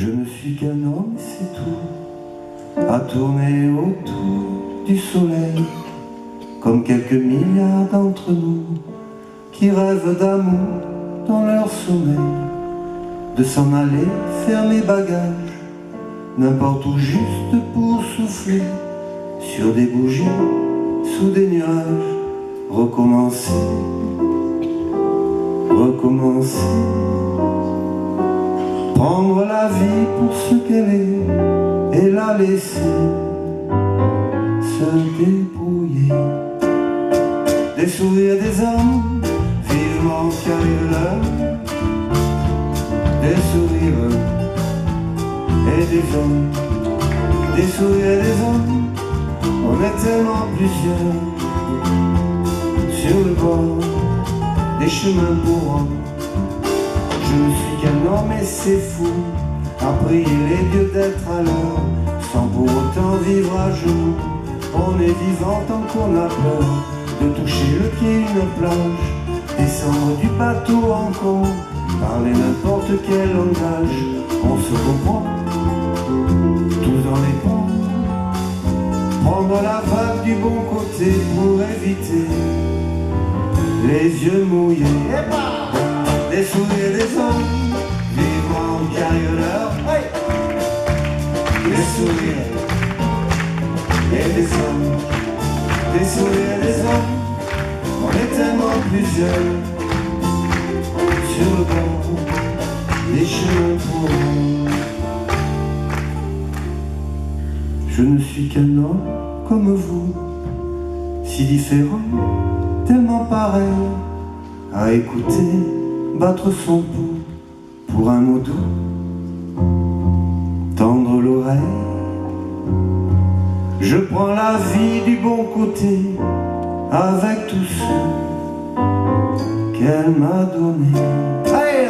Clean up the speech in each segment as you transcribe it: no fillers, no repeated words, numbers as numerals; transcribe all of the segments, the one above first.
Je ne suis qu'un homme, c'est tout, à tourner autour du soleil, comme quelques milliards d'entre nous, qui rêvent d'amour dans leur sommeil, de s'en aller faire mes bagages, n'importe où juste pour souffler, sur des bougies, sous des nuages, recommencer, recommencer. Prendre la vie pour ce qu'elle est et la laisser se débrouiller. Des sourires des hommes vivement qui arrivent l'heure, des sourires et des hommes, des sourires et des hommes. On est tellement plusieurs sur le bord des chemins pour hommes. Je ne suis qu'un homme et c'est fou, à prier les dieux d'être à l'heure, sans pour autant vivre à genoux. On est vivant tant qu'on a peur de toucher le pied une plage, descendre du bateau encore, parler n'importe quel langage. On se comprend, tous dans les ponts, prendre la vague du bon côté pour éviter les yeux mouillés. Des sourires des hommes vivant qui arrivent l'heure, des sourires et des hommes, des sourires et des hommes. On est tellement plusieurs sur le bord des chemins pour hommes. Je ne suis qu'un homme comme vous, si différent, tellement pareil, à écouter battre son pouls pour un mot doux, tendre l'oreille. Je prends la vie du bon côté avec tout ce qu'elle m'a donné. Hey!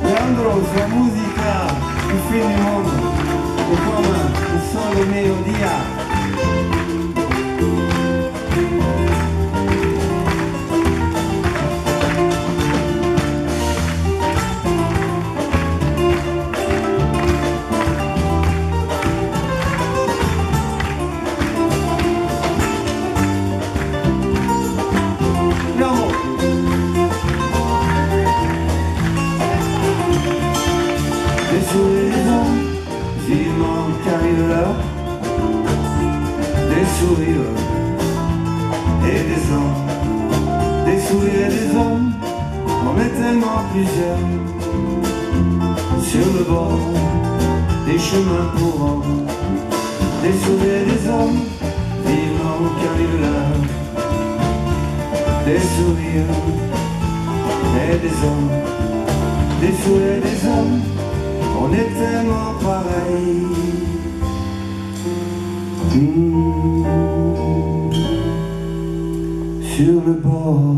Leandro, sua musica, il film du monde, et comme ce sont les mélodies. Des sourires des hommes, vivement qui arrivent l'heure, des sourires et des hommes, des sourires et des hommes. On est tellement plusieurs sur le bord des chemins pour hommes, des sourires et des hommes, vivement qui arrivent l'heure, des sourires et des hommes, des sourires et des hommes. On est tellement pareil. Sur le bord